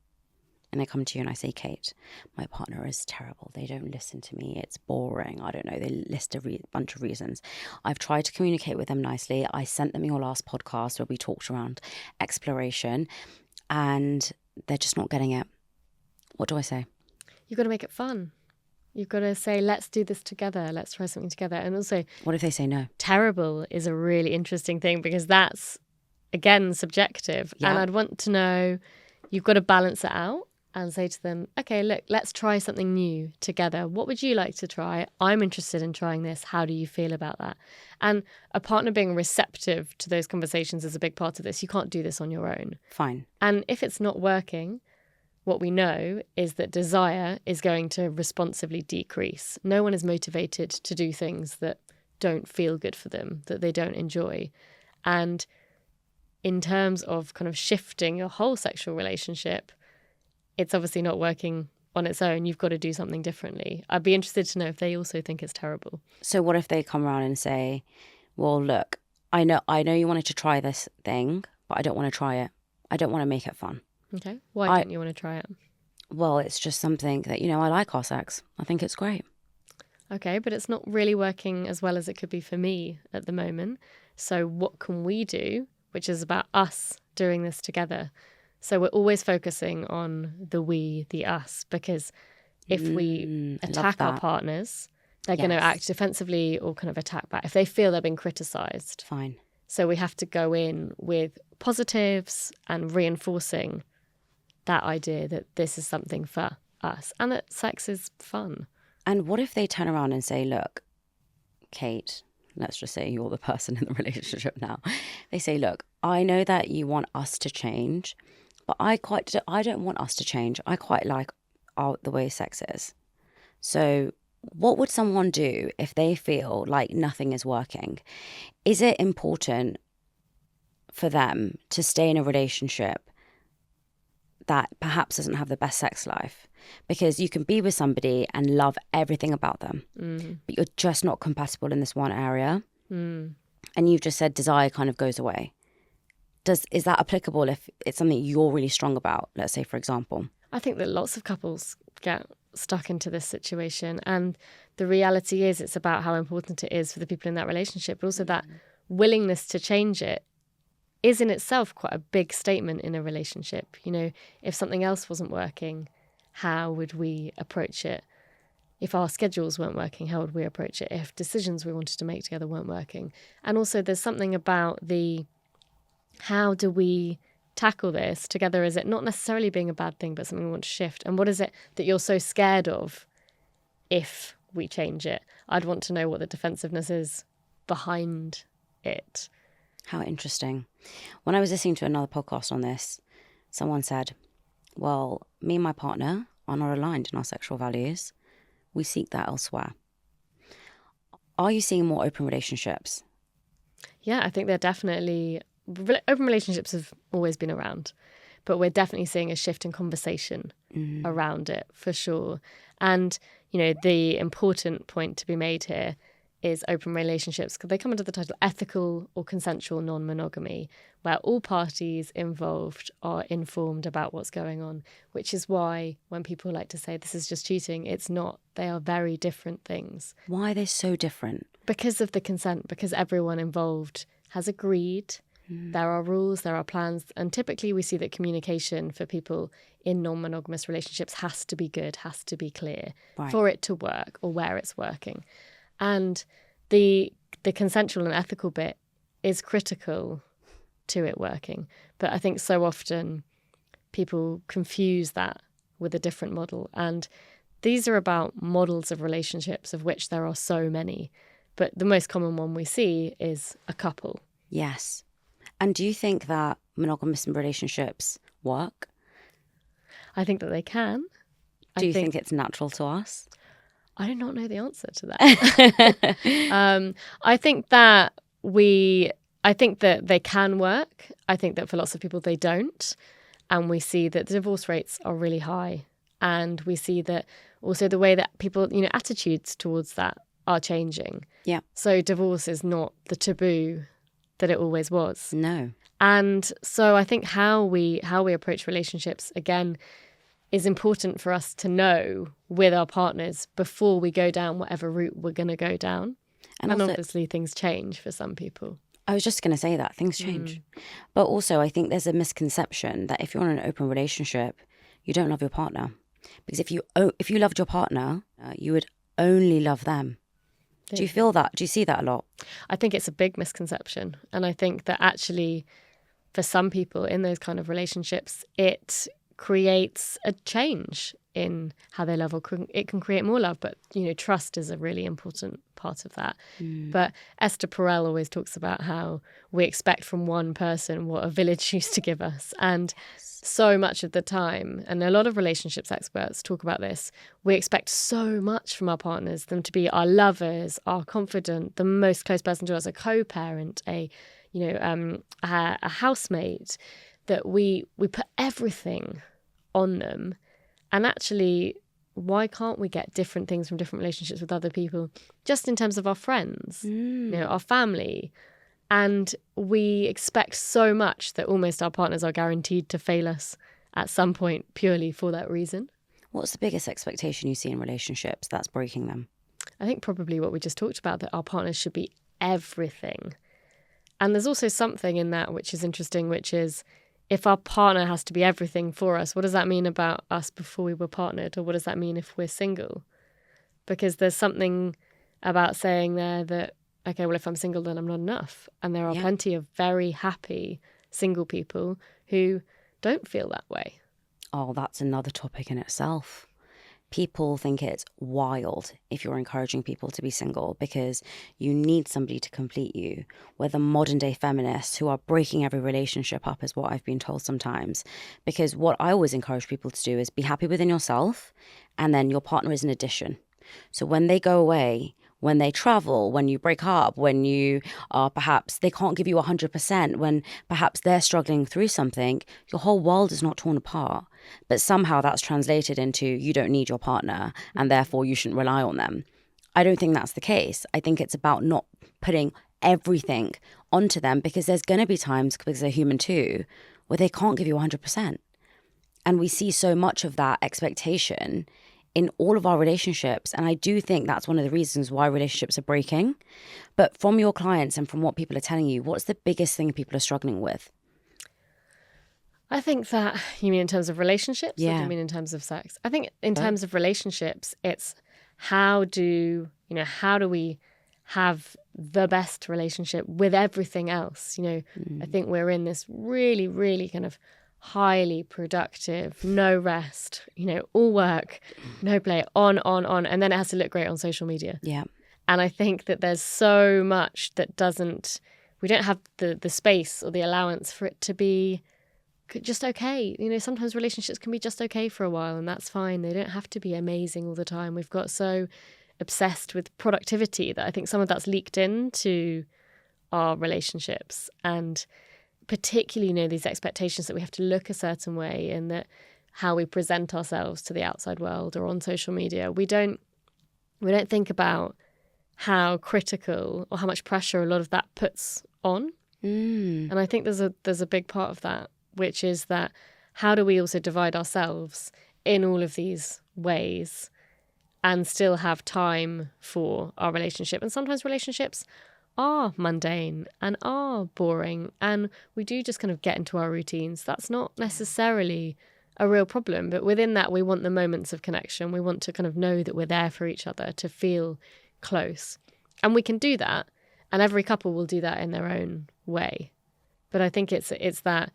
And I come to you and I say, Kate, my partner is terrible. They don't listen to me. It's boring. I don't know. They list a bunch of reasons. I've tried to communicate with them nicely. I sent them your last podcast where we talked around exploration, and they're just not getting it. What do I say? You've got to make it fun. You've got to say, let's do this together. Let's try something together. And also, what if they say no? Terrible is a really interesting thing, because that's, again, subjective. Yeah. And I'd want to know, you've got to balance it out and say to them, okay, look, let's try something new together. What would you like to try? I'm interested in trying this. How do you feel about that? And a partner being receptive to those conversations is a big part of this. You can't do this on your own. Fine. And if it's not working, what we know is that desire is going to responsively decrease. No one is motivated to do things that don't feel good for them, that they don't enjoy. And in terms of kind of shifting your whole sexual relationship, it's obviously not working on its own. You've got to do something differently. I'd be interested to know if they also think it's terrible. So what if they come around and say, well, look, I know you wanted to try this thing, but I don't want to try it. I don't want to make it fun. Okay. Why don't you want to try it? Well, it's just something that, I like our sex. I think it's great. Okay, but it's not really working as well as it could be for me at the moment. So what can we do, which is about us doing this together? So we're always focusing on the we, the us, because if we attack our partners, they're going to act defensively or kind of attack back if they feel they're being criticised. Fine. So we have to go in with positives and reinforcing that idea that this is something for us and that sex is fun. And what if they turn around and say, look, Kate, let's just say you're the person in the relationship now. They say, look, I know that you want us to change, but I don't want us to change. I quite like the way sex is. So what would someone do if they feel like nothing is working? Is it important for them to stay in a relationship that perhaps doesn't have the best sex life? Because you can be with somebody and love everything about them, but you're just not compatible in this one area. And you've just said desire kind of goes away. Is that applicable if it's something you're really strong about, let's say, for example? I think that lots of couples get stuck into this situation. And the reality is it's about how important it is for the people in that relationship, but also that willingness to change it is in itself quite a big statement in a relationship. If something else wasn't working, how would we approach it? If our schedules weren't working, how would we approach it? If decisions we wanted to make together weren't working? And also there's something about how do we tackle this together? Is it not necessarily being a bad thing, but something we want to shift? And what is it that you're so scared of if we change it? I'd want to know what the defensiveness is behind it. How interesting. When I was listening to another podcast on this, someone said, well, me and my partner are not aligned in our sexual values. We seek that elsewhere. Are you seeing more open relationships? Yeah, I think they're definitely... Open relationships have always been around, but we're definitely seeing a shift in conversation around it, for sure. And, the important point to be made here is open relationships, because they come under the title ethical or consensual non-monogamy, where all parties involved are informed about what's going on, which is why when people like to say this is just cheating, it's not. They are very different things. Why are they so different? Because of the consent, because everyone involved has agreed. There are rules, there are plans, and typically we see that communication for people in non-monogamous relationships has to be good, has to be clear for it to work or where it's working. And the consensual and ethical bit is critical to it working. But I think so often people confuse that with a different model. And these are about models of relationships, of which there are so many. But the most common one we see is a couple. Yes. And do you think that monogamous relationships work? I think that they can. Do you think it's natural to us? I do not know the answer to that. I think that they can work. I think that for lots of people they don't. And we see that the divorce rates are really high. And we see that also the way that people, attitudes towards that are changing. Yeah. So divorce is not the taboo that it always was. No. And so I think how we approach relationships, again, is important for us to know with our partners before we go down whatever route we're going to go down. And also, obviously things change for some people. I was just going to say that things change. But also I think there's a misconception that if you're in an open relationship, you don't love your partner. Because if you loved your partner, you would only love them. Do you feel that? Do you see that a lot? I think it's a big misconception. And I think that actually for some people in those kind of relationships, it creates a change in how they love, or it can create more love. But, trust is a really important part of that. But Esther Perel always talks about how we expect from one person what a village used to give us. And so much of the time, and a lot of relationships experts talk about this, we expect so much from our partners, them to be our lovers, our confidant, the most close person to us, a co-parent, a housemate, that we put everything on them. And actually, why can't we get different things from different relationships with other people, just in terms of our friends, our family? And we expect so much that almost our partners are guaranteed to fail us at some point purely for that reason. What's the biggest expectation you see in relationships that's breaking them? I think probably what we just talked about, that our partners should be everything. And there's also something in that which is interesting, which is if our partner has to be everything for us, what does that mean about us before we were partnered? Or what does that mean if we're single? Because there's something about saying there that, okay, well, if I'm single, then I'm not enough. And there are plenty of very happy single people who don't feel that way. Oh, that's another topic in itself. People think it's wild if you're encouraging people to be single because you need somebody to complete you. We're the modern day feminists who are breaking every relationship up, is what I've been told sometimes. Because what I always encourage people to do is be happy within yourself, and then your partner is an addition. So when they go away, when they travel, when you break up, when you are perhaps they can't give you 100%, when perhaps they're struggling through something, your whole world is not torn apart. But somehow that's translated into you don't need your partner and therefore you shouldn't rely on them. I don't think that's the case. I think it's about not putting everything onto them, because there's going to be times, because they're human too, where they can't give you 100%. And we see so much of that expectation in all of our relationships. And I do think that's one of the reasons why relationships are breaking. But from your clients and from what people are telling you, what's the biggest thing people are struggling with? I think that, you mean in terms of relationships? Or do you mean in terms of sex? I think in terms of relationships, it's how do we have the best relationship with everything else? I think we're in this really, really kind of highly productive, no rest, all work, no play, on, and then it has to look great on social media. Yeah. And I think that there's so much that we don't have the space or the allowance for it to be just okay. Sometimes relationships can be just okay for a while, and that's fine. They don't have to be amazing all the time. We've got so obsessed with productivity that I think some of that's leaked into our relationships, and particularly, these expectations that we have to look a certain way, and that how we present ourselves to the outside world or on social media. We don't think about how critical or how much pressure a lot of that puts on. And I think there's a big part of that, which is that how do we also divide ourselves in all of these ways and still have time for our relationship? And sometimes relationships are mundane and are boring, and we do just kind of get into our routines. That's not necessarily a real problem, but within that we want the moments of connection. We want to kind of know that we're there for each other, to feel close, and we can do that, and every couple will do that in their own way. But I think it's that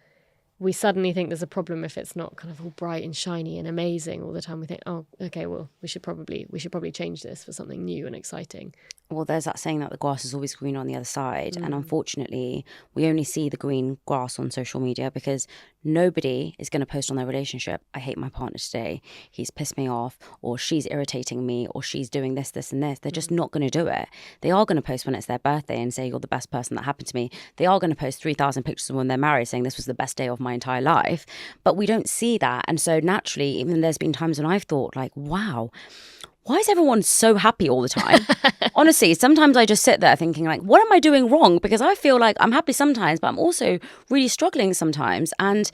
we suddenly think there's a problem if it's not kind of all bright and shiny and amazing all the time. We think, oh, okay, well, we should probably change this for something new and exciting. Well, there's that saying that the grass is always green on the other side. And unfortunately, we only see the green grass on social media because nobody is going to post on their relationship, I hate my partner today, he's pissed me off, or she's irritating me, or she's doing this, this, and this. They're just not going to do it. They are going to post when it's their birthday and say, you're the best person that happened to me. They are going to post 3,000 pictures of when they're married saying this was the best day of my entire life. But we don't see that. And so naturally, even there's been times when I've thought like, wow, why is everyone so happy all the time? Honestly, sometimes I just sit there thinking like, what am I doing wrong? Because I feel like I'm happy sometimes, but I'm also really struggling sometimes. And,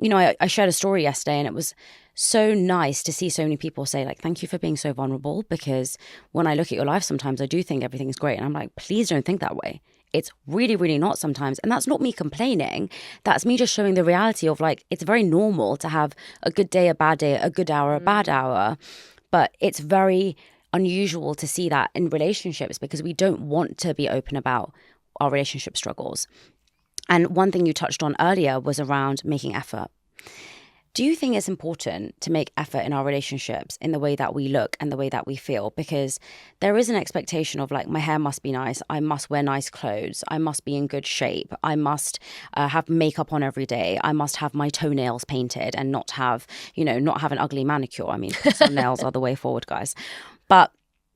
I shared a story yesterday, and it was so nice to see so many people say like, thank you for being so vulnerable, because when I look at your life, sometimes I do think everything is great. And I'm like, please don't think that way. It's really, really not sometimes. And that's not me complaining. That's me just showing the reality of like, it's very normal to have a good day, a bad day, a good hour, a bad hour. But it's very unusual to see that in relationships because we don't want to be open about our relationship struggles. And one thing you touched on earlier was around making effort. Do you think it's important to make effort in our relationships in the way that we look and the way that we feel? Because there is an expectation of like, my hair must be nice. I must wear nice clothes. I must be in good shape. I must have makeup on every day. I must have my toenails painted and not have an ugly manicure. I mean, some nails are the way forward, guys. But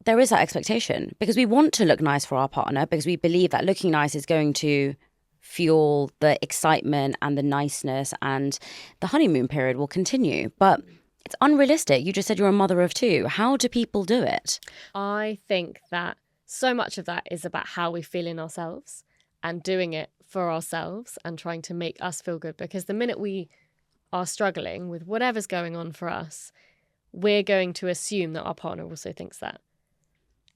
there is that expectation because we want to look nice for our partner because we believe that looking nice is going to fuel the excitement and the niceness, and the honeymoon period will continue. But it's unrealistic. You just said you're a mother of two. How do people do it? I think that so much of that is about how we feel in ourselves and doing it for ourselves and trying to make us feel good. Because the minute we are struggling with whatever's going on for us, we're going to assume that our partner also thinks that.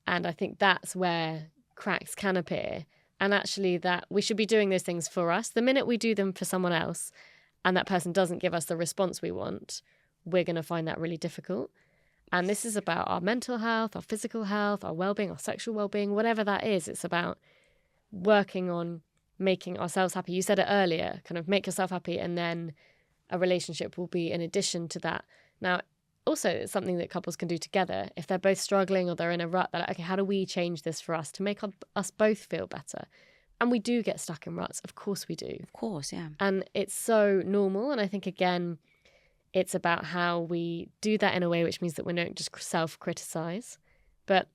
And I think that's where cracks can appear. And actually that we should be doing those things for us. The minute we do them for someone else and that person doesn't give us the response we want, we're going to find that really difficult. And this is about our mental health, our physical health, our well-being, our sexual well-being, whatever that is. It's about working on making ourselves happy. You said it earlier, kind of make yourself happy, and then a relationship will be in addition to that. Now, also, it's something that couples can do together. If they're both struggling or they're in a rut, they're like, okay, how do we change this for us to make us both feel better? And we do get stuck in ruts. Of course we do. Of course, yeah. And it's so normal. And I think, again, it's about how we do that in a way which means that we don't just self-criticize. But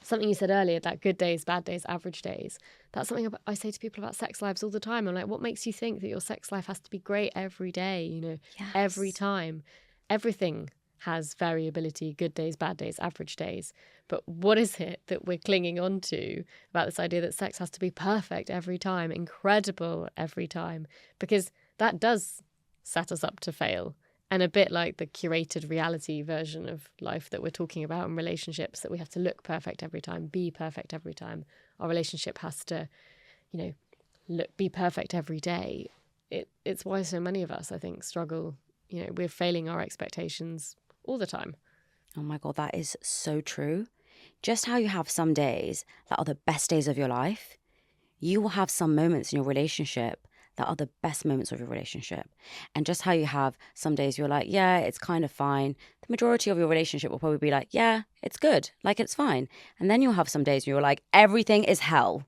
something you said earlier, that good days, bad days, average days, that's something I say to people about sex lives all the time. I'm like, what makes you think that your sex life has to be great every day, Yes. every time? Everything has variability, good days, bad days, average days. But what is it that we're clinging on to about this idea that sex has to be perfect every time, incredible every time? Because that does set us up to fail. And a bit like the curated reality version of life that we're talking about in relationships, that we have to look perfect every time, be perfect every time. Our relationship has to, be perfect every day. It's why so many of us, I think, struggle. We're failing our expectations all the time. Oh my God, that is so true. Just how you have some days that are the best days of your life, you will have some moments in your relationship that are the best moments of your relationship. And just how you have some days you're like, yeah, it's kind of fine. The majority of your relationship will probably be like, yeah, it's good. Like, it's fine. And then you'll have some days where you're like, everything is hell.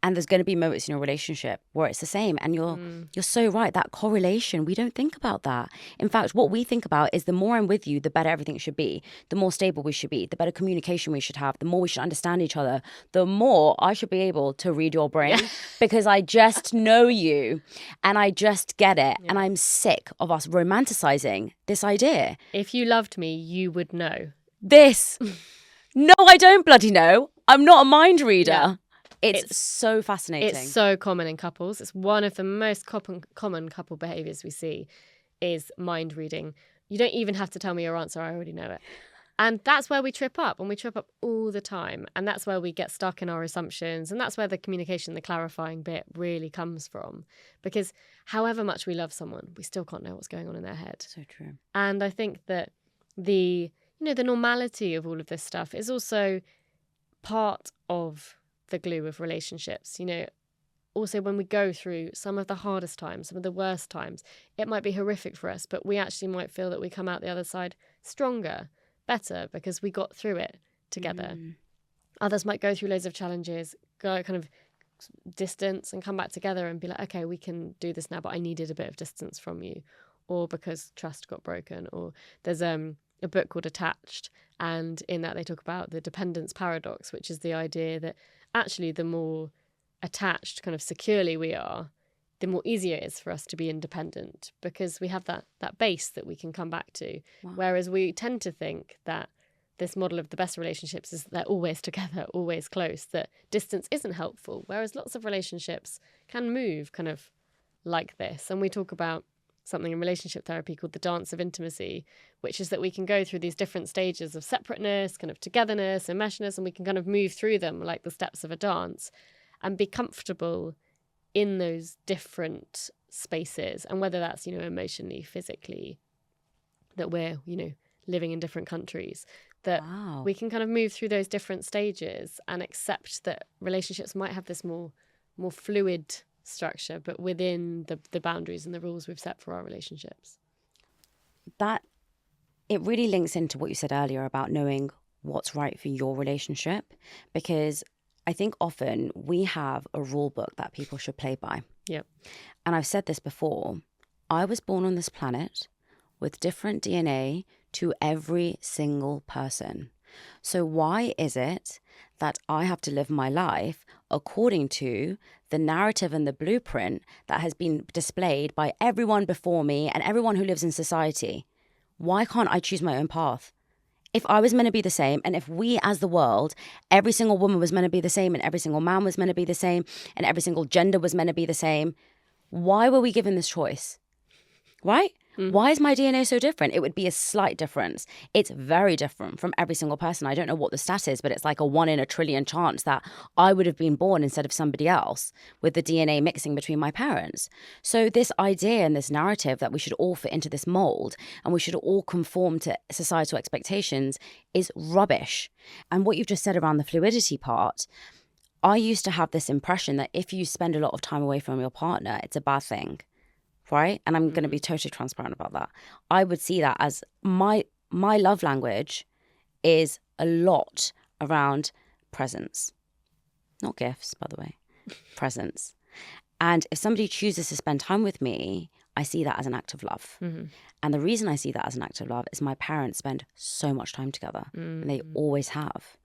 And there's going to be moments in your relationship where it's the same. And you're so right. That correlation, we don't think about that. In fact, what we think about is the more I'm with you, the better everything should be. The more stable we should be. The better communication we should have. The more we should understand each other. The more I should be able to read your brain because I just know you and I just get it. Yeah. And I'm sick of us romanticizing this idea. If you loved me, you would know. This. No, I don't bloody know. I'm not a mind reader. Yeah. It's so fascinating. It's so common in couples. It's one of the most common couple behaviours we see is mind reading. You don't even have to tell me your answer. I already know it. And that's where we trip up. And we trip up all the time. And that's where we get stuck in our assumptions. And that's where the communication, the clarifying bit really comes from. Because however much we love someone, we still can't know what's going on in their head. So true. And I think that the normality of all of this stuff is also part of the glue of relationships. Also when we go through some of the hardest times, some of the worst times, it might be horrific for us, but we actually might feel that we come out the other side stronger, better, because we got through it together. Others might go through loads of challenges, go kind of distance and come back together and be like, okay, we can do this now, but I needed a bit of distance from you, or because trust got broken. Or there's a book called Attached, and in that they talk about the dependence paradox, which is the idea that actually the more attached kind of securely we are, the more easier it is for us to be independent because we have that base that we can come back to. Wow. Whereas we tend to think that this model of the best relationships is that they're always together, always close, that distance isn't helpful, whereas lots of relationships can move kind of like this. And we talk about something in relationship therapy called the dance of intimacy, which is that we can go through these different stages of separateness, kind of togetherness, enmeshedness, and we can kind of move through them like the steps of a dance and be comfortable in those different spaces. And whether that's, emotionally, physically, that we're, living in different countries, that we can kind of move through those different stages and accept that relationships might have this more fluid structure, but within the boundaries and the rules we've set for our relationships. That it really links into what you said earlier about knowing what's right for your relationship, because I think often we have a rule book that people should play by. Yep. And I've said this before. I was born on this planet with different DNA to every single person. So why is it that I have to live my life according to the narrative and the blueprint that has been displayed by everyone before me and everyone who lives in society? Why can't I choose my own path? If I was meant to be the same, and if we as the world, every single woman was meant to be the same, and every single man was meant to be the same, and every single gender was meant to be the same, why were we given this choice? Right? Why is my DNA so different? It would be a slight difference. It's very different from every single person. I don't know what the stat is, but it's like a 1 in a trillion chance that I would have been born instead of somebody else with the DNA mixing between my parents. So this idea and this narrative that we should all fit into this mold and we should all conform to societal expectations is rubbish. And what you've just said around the fluidity part, I used to have this impression that if you spend a lot of time away from your partner, it's a bad thing. Right? And I'm going to be totally transparent about that. I would see that as my love language is a lot around presence. Not gifts, by the way. Presence. And if somebody chooses to spend time with me, I see that as an act of love. And the reason I see that as an act of love is my parents spend so much time together. And they always have.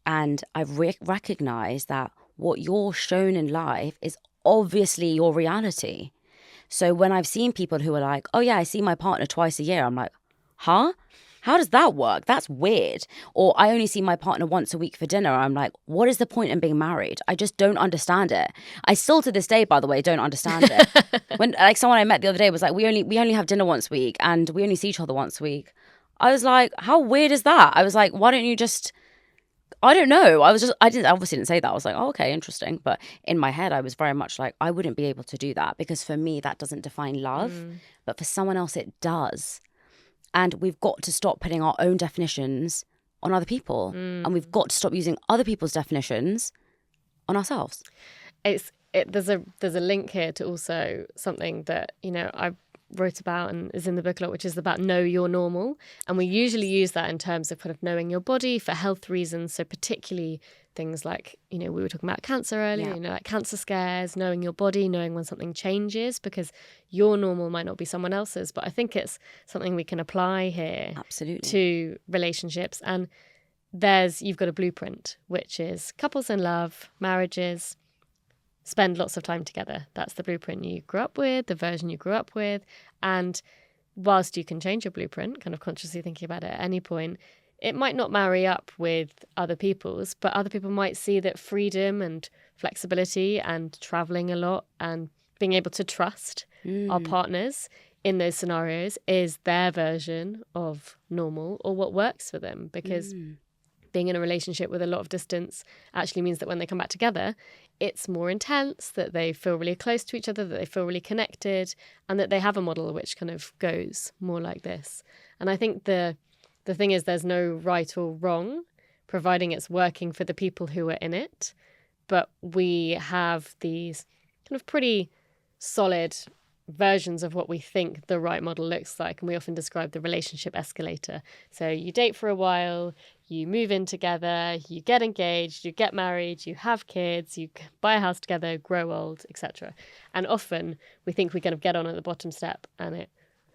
And I've recognized that what you're shown in life is obviously your reality. So when I've seen people who are like, oh yeah, I see my partner twice a year, I'm like, huh? How does that work? That's weird. Or I only see my partner once a week for dinner. I'm like, what is the point in being married? I just don't understand it. I still to this day, by the way, don't understand it. When like someone I met the other day was like, we only have dinner once a week and we only see each other once a week. I was like, how weird is that? I was like, why don't you just... I don't know. I obviously didn't say that. I was like, oh, okay, interesting. But in my head, I was very much like, I wouldn't be able to do that because for me, that doesn't define love. But for someone else, it does. And we've got to stop putting our own definitions on other people. And we've got to stop using other people's definitions on ourselves. There's a link here to also something that, I wrote about and is in the book a lot, which is about know your normal. And we usually use that in terms of kind of knowing your body for health reasons. So particularly things like, we were talking about cancer earlier, like cancer scares, knowing your body, knowing when something changes, because your normal might not be someone else's. But I think it's something we can apply here. Absolutely. To relationships. And you've got a blueprint, which is couples in love, marriages, spend lots of time together. That's the blueprint you grew up with, the version you grew up with. And whilst you can change your blueprint, kind of consciously thinking about it at any point, it might not marry up with other people's, but other people might see that freedom and flexibility and traveling a lot and being able to trust our partners in those scenarios is their version of normal or what works for them. Because being in a relationship with a lot of distance actually means that when they come back together, it's more intense, that they feel really close to each other, that they feel really connected, and that they have a model which kind of goes more like this. And I think the thing is there's no right or wrong, providing it's working for the people who are in it. But we have these kind of pretty solid versions of what we think the right model looks like. And we often describe the relationship escalator. So you date for a while, you move in together, you get engaged, you get married, you have kids, you buy a house together, grow old, etc. And often we think we kind of get on at the bottom step and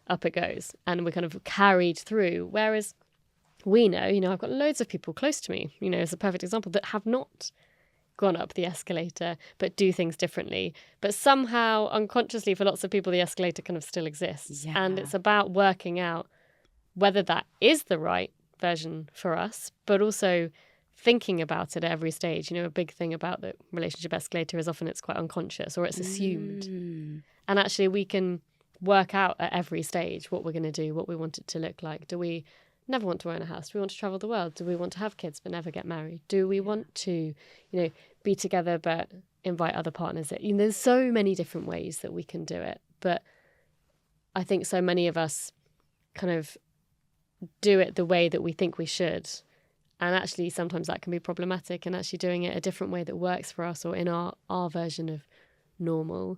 up it goes. And we're kind of carried through. Whereas we know, I've got loads of people close to me, as a perfect example, that have not gone up the escalator, but do things differently. But somehow, unconsciously, for lots of people, the escalator kind of still exists. Yeah. And it's about working out whether that is the right version for us, but also thinking about it at every stage. A big thing about the relationship escalator is often it's quite unconscious or it's assumed. And actually, we can work out at every stage what we're going to do, what we want it to look like. Do we never want to own a house? Do we want to travel the world? Do we want to have kids but never get married? Do we want to, be together but invite other partners? There's so many different ways that we can do it. But I think so many of us kind of do it the way that we think we should. And actually, sometimes that can be problematic. And actually doing it a different way that works for us or in our version of normal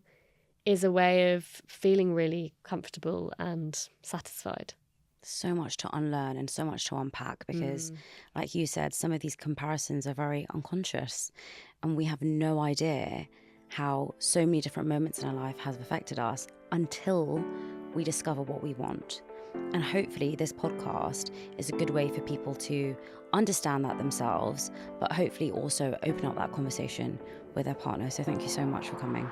is a way of feeling really comfortable and satisfied. So much to unlearn and so much to unpack because, like you said, some of these comparisons are very unconscious and we have no idea how so many different moments in our life have affected us until we discover what we want. And hopefully this podcast is a good way for people to understand that themselves, but hopefully also open up that conversation with their partner. So thank you so much for coming.